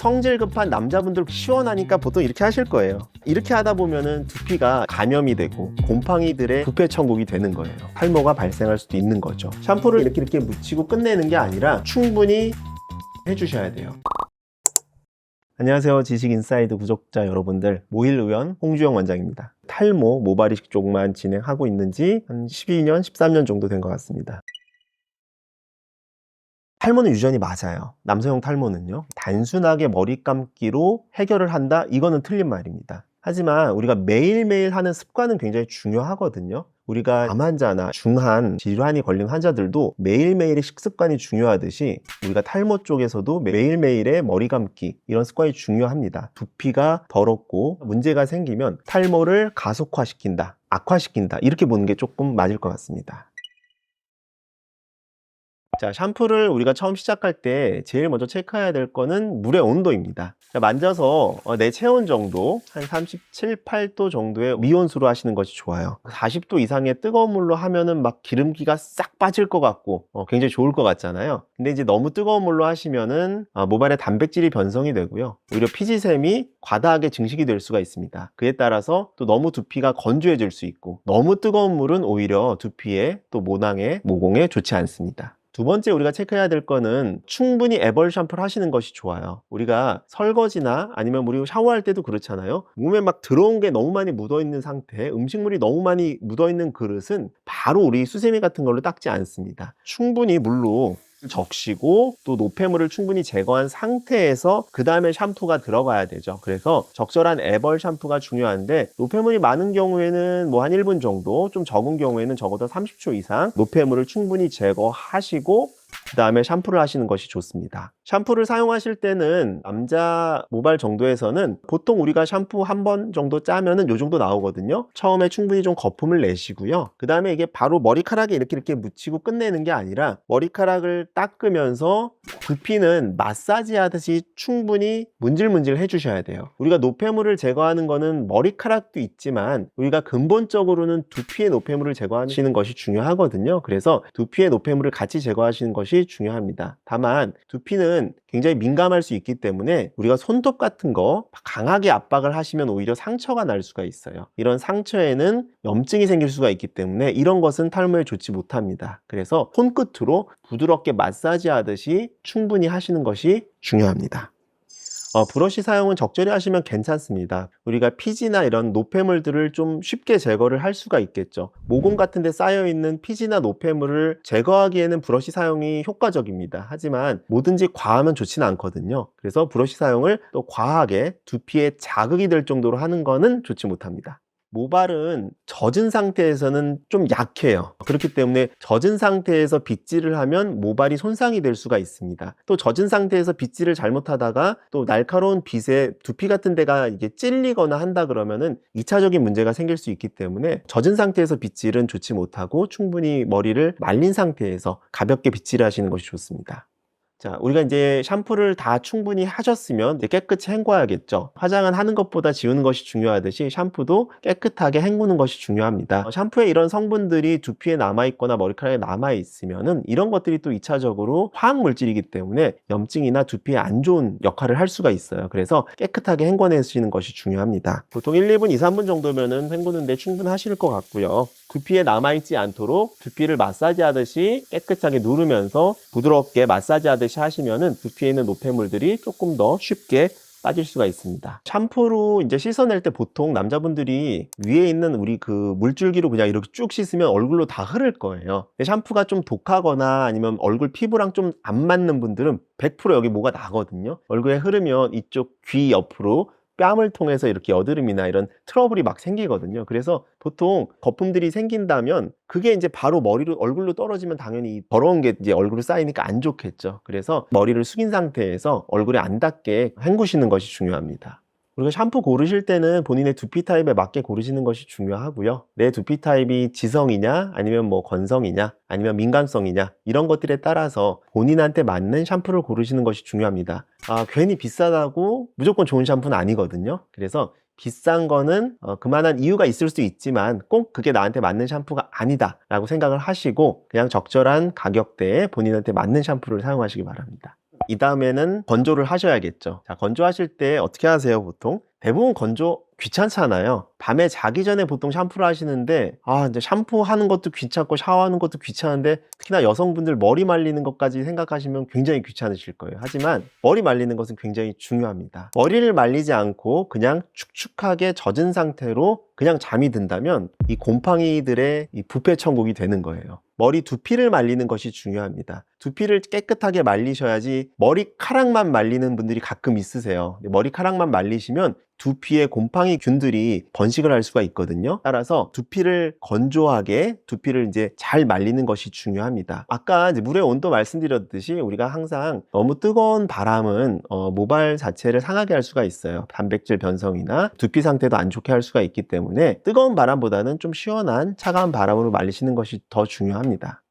성질 급한 남자분들 시원하니까 보통 이렇게 하실 거예요. 이렇게 하다 보면은 두피가 감염이 되고 곰팡이들의 부패 천국이 되는 거예요. 탈모가 발생할 수도 있는 거죠. 샴푸를 이렇게 묻히고 끝내는 게 아니라 충분히 해주셔야 돼요. 안녕하세요. 지식인사이드 구독자 여러분들, 모힐의원 홍주영 원장입니다. 탈모, 모발 이식 쪽만 진행하고 있는지 한 12년, 13년 정도 된 것 같습니다. 탈모는 유전이 맞아요. 남성형 탈모는요, 단순하게 머리 감기로 해결을 한다? 이거는 틀린 말입니다. 하지만 우리가 매일매일 하는 습관은 굉장히 중요하거든요. 우리가 암 환자나 중한 질환이 걸린 환자들도 매일매일의 식습관이 중요하듯이 우리가 탈모 쪽에서도 매일매일의 머리 감기, 이런 습관이 중요합니다. 두피가 더럽고 문제가 생기면 탈모를 가속화시킨다, 악화시킨다, 이렇게 보는 게 조금 맞을 것 같습니다. 자, 샴푸를 우리가 처음 시작할 때 제일 먼저 체크해야 될 거는 물의 온도입니다. 만져서 내 체온 정도, 한 37, 8도 정도의 미온수로 하시는 것이 좋아요. 40도 이상의 뜨거운 물로 하면은 막 기름기가 싹 빠질 것 같고 굉장히 좋을 것 같잖아요. 근데 이제 너무 뜨거운 물로 하시면은 모발에 단백질이 변성이 되고요, 오히려 피지샘이 과다하게 증식이 될 수가 있습니다. 그에 따라서 또 너무 두피가 건조해질 수 있고, 너무 뜨거운 물은 오히려 두피에 또 모낭에, 모공에 좋지 않습니다. 두 번째 우리가 체크해야 될 거는 충분히 애벌 샴푸를 하시는 것이 좋아요. 우리가 설거지나 아니면 우리 샤워할 때도 그렇잖아요. 몸에 막 들어온 게 너무 많이 묻어 있는 상태, 음식물이 너무 많이 묻어 있는 그릇은 바로 우리 수세미 같은 걸로 닦지 않습니다. 충분히 물로 적시고 또 노폐물을 충분히 제거한 상태에서 그 다음에 샴푸가 들어가야 되죠. 그래서 적절한 애벌 샴푸가 중요한데, 노폐물이 많은 경우에는 뭐 한 1분 정도, 좀 적은 경우에는 적어도 30초 이상 노폐물을 충분히 제거하시고 그 다음에 샴푸를 하시는 것이 좋습니다. 샴푸를 사용하실 때는 남자 모발 정도에서는 보통 우리가 샴푸 한 번 정도 짜면은 요 정도 나오거든요. 처음에 충분히 좀 거품을 내시고요. 그 다음에 이게 바로 머리카락에 이렇게 묻히고 끝내는 게 아니라 머리카락을 닦으면서 두피는 마사지 하듯이 충분히 문질문질 해주셔야 돼요. 우리가 노폐물을 제거하는 거는 머리카락도 있지만 우리가 근본적으로는 두피의 노폐물을 제거하시는 것이 중요하거든요. 그래서 두피의 노폐물을 같이 제거하시는 것이 중요합니다. 다만 두피는 굉장히 민감할 수 있기 때문에 우리가 손톱 같은 거 강하게 압박을 하시면 오히려 상처가 날 수가 있어요. 이런 상처에는 염증이 생길 수가 있기 때문에 이런 것은 탈모에 좋지 못합니다. 그래서 손끝으로 부드럽게 마사지 하듯이 충분히 하시는 것이 중요합니다. 브러쉬 사용은 적절히 하시면 괜찮습니다. 우리가 피지나 이런 노폐물들을 좀 쉽게 제거를 할 수가 있겠죠. 모공 같은 데 쌓여있는 피지나 노폐물을 제거하기에는 브러쉬 사용이 효과적입니다. 하지만 뭐든지 과하면 좋지는 않거든요. 그래서 브러쉬 사용을 또 과하게 두피에 자극이 될 정도로 하는 거는 좋지 못합니다. 모발은 젖은 상태에서는 좀 약해요. 그렇기 때문에 젖은 상태에서 빗질을 하면 모발이 손상이 될 수가 있습니다. 또 젖은 상태에서 빗질을 잘못하다가 또 날카로운 빗에 두피 같은 데가 이게 찔리거나 한다 그러면은 2차적인 문제가 생길 수 있기 때문에 젖은 상태에서 빗질은 좋지 못하고 충분히 머리를 말린 상태에서 가볍게 빗질을 하시는 것이 좋습니다. 자, 우리가 이제 샴푸를 다 충분히 하셨으면 이제 깨끗이 헹궈야겠죠. 화장은 하는 것보다 지우는 것이 중요하듯이 샴푸도 깨끗하게 헹구는 것이 중요합니다. 샴푸에 이런 성분들이 두피에 남아있거나 머리카락에 남아있으면은 이런 것들이 또 2차적으로 화학 물질이기 때문에 염증이나 두피에 안 좋은 역할을 할 수가 있어요. 그래서 깨끗하게 헹궈내시는 것이 중요합니다. 보통 1, 2분, 2, 3분 정도면은 헹구는데 충분하실 것 같고요. 두피에 남아있지 않도록 두피를 마사지 하듯이 깨끗하게 누르면서 부드럽게 마사지 하듯이 하시면은 두피에 있는 노폐물들이 조금 더 쉽게 빠질 수가 있습니다. 샴푸로 이제 씻어낼 때 보통 남자분들이 위에 있는 우리 그 물줄기로 그냥 이렇게 쭉 씻으면 얼굴로 다 흐를 거예요. 샴푸가 좀 독하거나 아니면 얼굴 피부랑 좀 안 맞는 분들은 100% 여기 뭐가 나거든요. 얼굴에 흐르면 이쪽 귀 옆으로 뺨을 통해서 이렇게 여드름이나 이런 트러블이 막 생기거든요. 그래서 보통 거품들이 생긴다면 그게 이제 바로 머리로, 얼굴로 떨어지면 당연히 더러운 게 이제 얼굴에 쌓이니까 안 좋겠죠. 그래서 머리를 숙인 상태에서 얼굴에 안 닿게 헹구시는 것이 중요합니다. 우리가 샴푸 고르실 때는 본인의 두피 타입에 맞게 고르시는 것이 중요하고요. 내 두피 타입이 지성이냐 아니면 뭐 건성이냐 아니면 민감성이냐, 이런 것들에 따라서 본인한테 맞는 샴푸를 고르시는 것이 중요합니다. 괜히 비싸다고 무조건 좋은 샴푸는 아니거든요. 그래서 비싼 거는 그만한 이유가 있을 수 있지만 꼭 그게 나한테 맞는 샴푸가 아니다 라고 생각을 하시고 그냥 적절한 가격대에 본인한테 맞는 샴푸를 사용하시기 바랍니다. 이 다음에는 건조를 하셔야겠죠. 자, 건조하실 때 어떻게 하세요, 보통? 대부분 건조 귀찮잖아요. 밤에 자기 전에 보통 샴푸를 하시는데, 이제 샴푸하는 것도 귀찮고 샤워하는 것도 귀찮은데, 특히나 여성분들 머리 말리는 것까지 생각하시면 굉장히 귀찮으실 거예요. 하지만 머리 말리는 것은 굉장히 중요합니다. 머리를 말리지 않고 그냥 축축하게 젖은 상태로 그냥 잠이 든다면 이 곰팡이들의 이 부패 천국이 되는 거예요. 머리 두피를 말리는 것이 중요합니다. 두피를 깨끗하게 말리셔야지. 머리카락만 말리는 분들이 가끔 있으세요. 머리카락만 말리시면 두피에 곰팡이 균들이 번식을 할 수가 있거든요. 따라서 두피를 건조하게, 두피를 이제 잘 말리는 것이 중요합니다. 아까 이제 물의 온도 말씀드렸듯이 우리가 항상 너무 뜨거운 바람은 모발 자체를 상하게 할 수가 있어요. 단백질 변성이나 두피 상태도 안 좋게 할 수가 있기 때문에 뜨거운 바람보다는 좀 시원한 차가운 바람으로 말리시는 것이 더 중요합니다.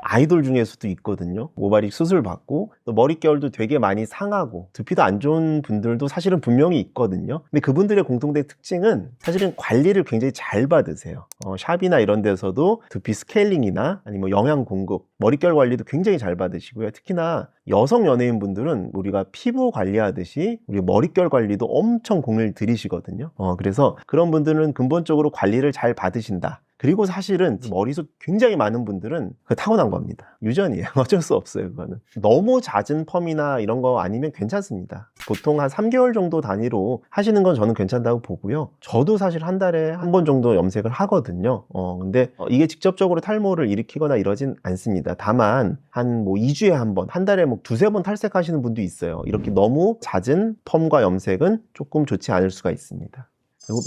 아이돌 중에서도 있거든요. 모발이 수술 받고 또 머릿결도 되게 많이 상하고 두피도 안 좋은 분들도 사실은 분명히 있거든요. 근데 그분들의 공통된 특징은 사실은 관리를 굉장히 잘 받으세요. 샵이나 이런 데서도 두피 스케일링이나 아니면 영양 공급, 머릿결 관리도 굉장히 잘 받으시고요. 특히나 여성 연예인분들은 우리가 피부 관리하듯이 우리 머릿결 관리도 엄청 공을 들이시거든요. 그래서 그런 분들은 근본적으로 관리를 잘 받으신다. 그리고 사실은 머리숱 굉장히 많은 분들은 그거 타고난 겁니다. 유전이에요. 어쩔 수 없어요, 그거는. 너무 낮은 펌이나 이런 거 아니면 괜찮습니다. 보통 한 3개월 정도 단위로 하시는 건 저는 괜찮다고 보고요. 저도 사실 한 달에 한 번 정도 염색을 하거든요. 근데 이게 직접적으로 탈모를 일으키거나 이러진 않습니다. 다만 한 2주에 한 번, 한 달에 2-3번 탈색하시는 분도 있어요. 이렇게 너무 잦은 펌과 염색은 조금 좋지 않을 수가 있습니다.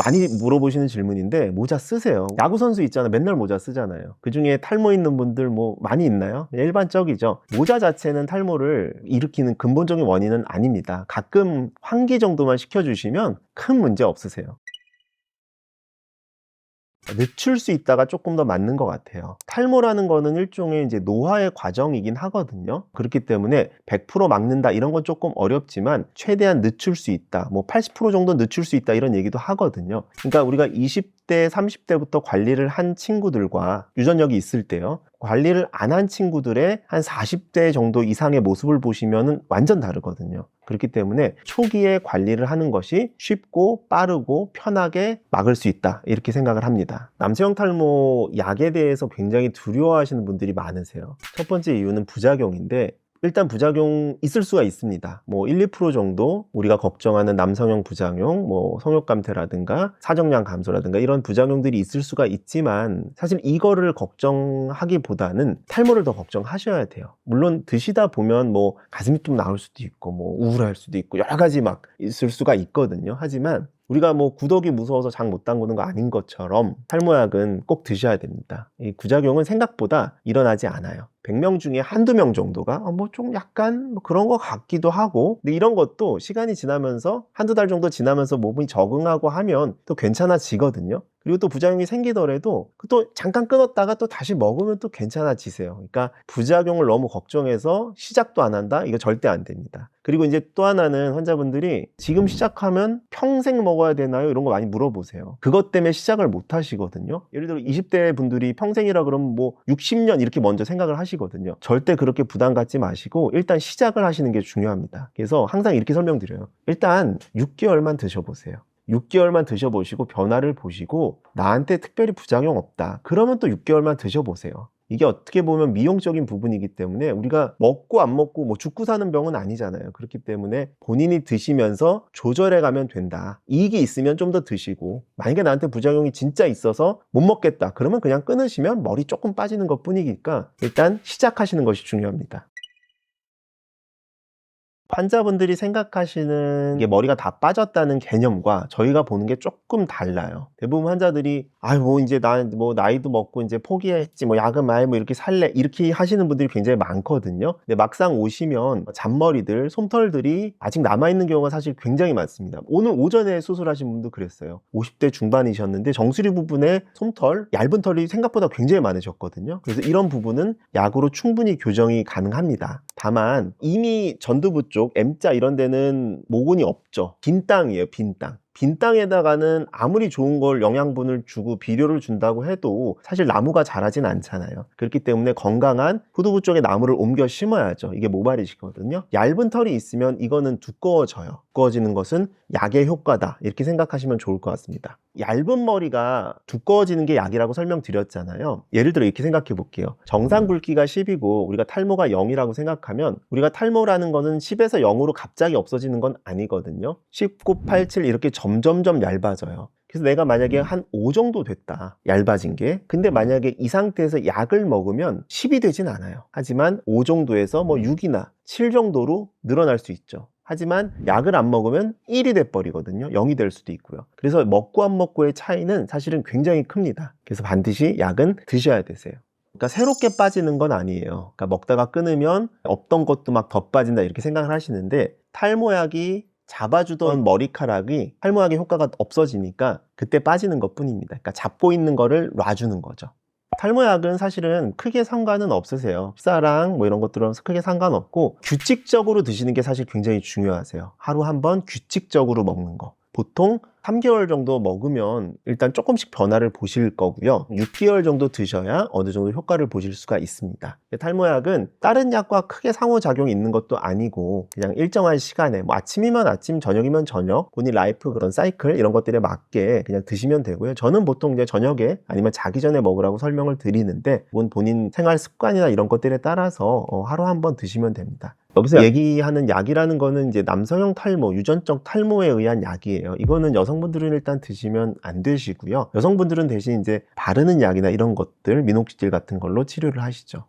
많이 물어보시는 질문인데, 모자 쓰세요? 야구선수 있잖아요. 맨날 모자 쓰잖아요. 그 중에 탈모 있는 분들 많이 있나요? 일반적이죠. 모자 자체는 탈모를 일으키는 근본적인 원인은 아닙니다. 가끔 환기 정도만 시켜주시면 큰 문제 없으세요. 늦출 수 있다가 조금 더 맞는 것 같아요. 탈모라는 거는 일종의 이제 노화의 과정이긴 하거든요. 그렇기 때문에 100% 막는다 이런 건 조금 어렵지만 최대한 늦출 수 있다. 80% 정도 늦출 수 있다 이런 얘기도 하거든요. 그러니까 우리가 20대, 30대부터 관리를 한 친구들과 유전력이 있을 때요. 관리를 안 한 친구들의 한 40대 정도 이상의 모습을 보시면 완전 다르거든요. 그렇기 때문에 초기에 관리를 하는 것이 쉽고 빠르고 편하게 막을 수 있다 이렇게 생각을 합니다. 남성형 탈모 약에 대해서 굉장히 두려워하시는 분들이 많으세요. 첫 번째 이유는 부작용인데, 일단 부작용 있을 수가 있습니다. 1-2% 정도 우리가 걱정하는 남성형 부작용, 성욕감퇴라든가 사정량 감소라든가 이런 부작용들이 있을 수가 있지만, 사실 이거를 걱정하기보다는 탈모를 더 걱정하셔야 돼요. 물론 드시다 보면 가슴이 좀 나올 수도 있고 우울할 수도 있고 여러 가지 막 있을 수가 있거든요. 하지만 우리가 구더기 무서워서 장 못 담그는 거 아닌 것처럼 탈모약은 꼭 드셔야 됩니다. 이 부작용은 생각보다 일어나지 않아요. 100명 중에 한두 명 정도가 좀 약간 그런 것 같기도 하고, 근데 이런 것도 시간이 지나면서 한두 달 정도 지나면서 몸이 적응하고 하면 또 괜찮아지거든요. 그리고 또 부작용이 생기더라도 또 잠깐 끊었다가 또 다시 먹으면 또 괜찮아지세요. 그러니까 부작용을 너무 걱정해서 시작도 안 한다? 이거 절대 안 됩니다. 그리고 이제 또 하나는 환자분들이 지금 시작하면 평생 먹어야 되나요? 이런 거 많이 물어보세요. 그것 때문에 시작을 못 하시거든요. 예를 들어 20대 분들이 평생이라 그러면 60년 이렇게 먼저 생각을 하시거든요. 절대 그렇게 부담 갖지 마시고 일단 시작을 하시는 게 중요합니다. 그래서 항상 이렇게 설명드려요. 일단 6개월만 드셔보세요. 6개월만 드셔보시고 변화를 보시고 나한테 특별히 부작용 없다. 그러면 또 6개월만 드셔보세요. 이게 어떻게 보면 미용적인 부분이기 때문에 우리가 먹고 안 먹고 죽고 사는 병은 아니잖아요. 그렇기 때문에 본인이 드시면서 조절해 가면 된다. 이익이 있으면 좀 더 드시고, 만약에 나한테 부작용이 진짜 있어서 못 먹겠다. 그러면 그냥 끊으시면 머리 조금 빠지는 것 뿐이니까 일단 시작하시는 것이 중요합니다. 환자분들이 생각하시는 게 머리가 다 빠졌다는 개념과 저희가 보는 게 조금 달라요. 대부분 환자들이 이제 나이도 먹고 이제 포기했지, 약은 많이 이렇게 살래, 이렇게 하시는 분들이 굉장히 많거든요. 근데 막상 오시면 잔머리들, 솜털들이 아직 남아있는 경우가 사실 굉장히 많습니다. 오늘 오전에 수술하신 분도 그랬어요. 50대 중반이셨는데 정수리 부분에 솜털, 얇은 털이 생각보다 굉장히 많으셨거든요. 그래서 이런 부분은 약으로 충분히 교정이 가능합니다. 다만 이미 전두부 쪽 M자 이런 데는 모근이 없죠. 빈 땅이에요, 빈 땅. 빈 땅에다가는 아무리 좋은 걸 영양분을 주고 비료를 준다고 해도 사실 나무가 자라진 않잖아요. 그렇기 때문에 건강한 후두부 쪽에 나무를 옮겨 심어야죠. 이게 모발이식거든요. 얇은 털이 있으면 이거는 두꺼워져요. 두꺼워지는 것은 약의 효과다, 이렇게 생각하시면 좋을 것 같습니다. 얇은 머리가 두꺼워지는 게 약이라고 설명드렸잖아요. 예를 들어 이렇게 생각해 볼게요. 정상 굵기가 10이고 우리가 탈모가 0이라고 생각하면, 우리가 탈모라는 거는 10에서 0으로 갑자기 없어지는 건 아니거든요. 19, 87 이렇게 점점점 얇아져요. 그래서 내가 만약에 한 5 정도 됐다, 얇아진 게. 근데 만약에 이 상태에서 약을 먹으면 10이 되진 않아요. 하지만 5 정도에서 뭐 6이나 7 정도로 늘어날 수 있죠. 하지만 약을 안 먹으면 1이 돼버리거든요. 0이 될 수도 있고요. 그래서 먹고 안 먹고의 차이는 사실은 굉장히 큽니다. 그래서 반드시 약은 드셔야 되세요. 그러니까 새롭게 빠지는 건 아니에요. 그러니까 먹다가 끊으면 없던 것도 막 더 빠진다, 이렇게 생각을 하시는데, 탈모약이 잡아주던 머리카락이 탈모약의 효과가 없어지니까 그때 빠지는 것 뿐입니다. 그러니까 잡고 있는 거를 놔주는 거죠. 탈모약은 사실은 크게 상관은 없으세요. 흡사랑 뭐 이런 것들은 크게 상관없고, 규칙적으로 드시는 게 사실 굉장히 중요하세요. 하루 한 번 규칙적으로 먹는 거. 보통 3개월 정도 먹으면 일단 조금씩 변화를 보실 거고요. 6개월 정도 드셔야 어느 정도 효과를 보실 수가 있습니다. 탈모약은 다른 약과 크게 상호작용이 있는 것도 아니고, 그냥 일정한 시간에, 뭐 아침이면 아침, 저녁이면 저녁, 본인 라이프 그런 사이클 이런 것들에 맞게 그냥 드시면 되고요. 저는 보통 이제 저녁에 아니면 자기 전에 먹으라고 설명을 드리는데, 그건 본인 생활 습관이나 이런 것들에 따라서 하루 한 번 드시면 됩니다. 여기서 얘기하는 약이라는 거는 이제 남성형 탈모, 유전적 탈모에 의한 약이에요. 이거는 여성분들은 일단 드시면 안 되시고요. 여성분들은 대신 이제 바르는 약이나 이런 것들, 미녹시딜 같은 걸로 치료를 하시죠.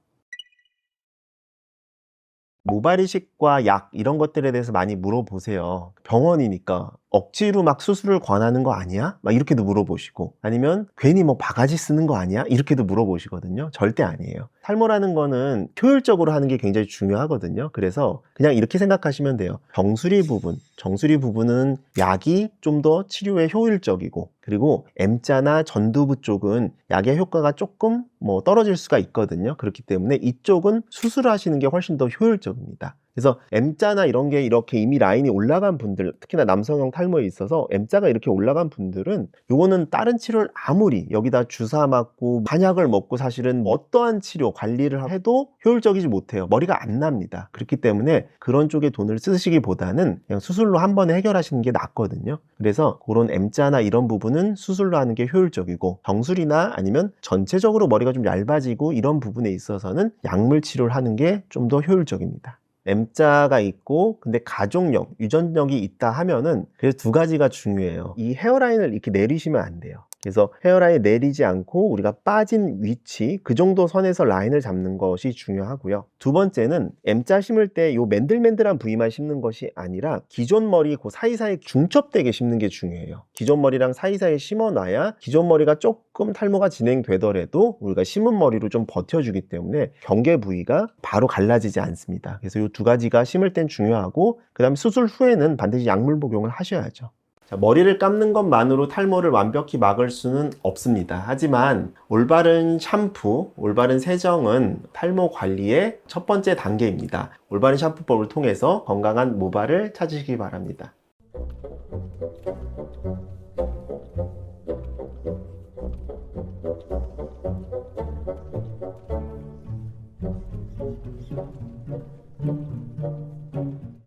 모발이식과 약 이런 것들에 대해서 많이 물어보세요. 병원이니까 억지로 막 수술을 권하는 거 아니야? 막 이렇게도 물어보시고, 아니면 괜히 뭐 바가지 쓰는 거 아니야? 이렇게도 물어보시거든요. 절대 아니에요. 탈모라는 거는 효율적으로 하는 게 굉장히 중요하거든요. 그래서 그냥 이렇게 생각하시면 돼요. 정수리 부분은 약이 좀 더 치료에 효율적이고, 그리고 M자나 전두부 쪽은 약의 효과가 조금 뭐 떨어질 수가 있거든요. 그렇기 때문에 이쪽은 수술하시는 게 훨씬 더 효율적입니다. 그래서 M자나 이런 게 이렇게 이미 라인이 올라간 분들, 특히나 남성형 탈모에 있어서 M자가 이렇게 올라간 분들은 요거는 다른 치료를 아무리 여기다 주사 맞고 한약을 먹고 사실은 어떠한 치료 관리를 해도 효율적이지 못해요. 머리가 안 납니다. 그렇기 때문에 그런 쪽에 돈을 쓰시기보다는 그냥 수술로 한 번에 해결하시는 게 낫거든요. 그래서 그런 M자나 이런 부분은 수술로 하는 게 효율적이고, 정수리나 아니면 전체적으로 머리가 좀 얇아지고 이런 부분에 있어서는 약물 치료를 하는 게 좀 더 효율적입니다. M자가 있고 근데 가족력, 유전력이 있다 하면은 그래서 두 가지가 중요해요. 이 헤어라인을 이렇게 내리시면 안 돼요. 그래서 헤어라인 내리지 않고 우리가 빠진 위치, 그 정도 선에서 라인을 잡는 것이 중요하고요. 두 번째는 M자 심을 때 요 맨들맨들한 부위만 심는 것이 아니라 기존 머리 그 사이사이 중첩되게 심는 게 중요해요. 기존 머리랑 사이사이에 심어놔야 기존 머리가 조금 탈모가 진행되더라도 우리가 심은 머리로 좀 버텨주기 때문에 경계 부위가 바로 갈라지지 않습니다. 그래서 이 두 가지가 심을 땐 중요하고, 그 다음에 수술 후에는 반드시 약물 복용을 하셔야죠. 자, 머리를 감는 것만으로 탈모를 완벽히 막을 수는 없습니다. 하지만 올바른 샴푸, 올바른 세정은 탈모 관리의 첫 번째 단계입니다. 올바른 샴푸법을 통해서 건강한 모발을 찾으시기 바랍니다.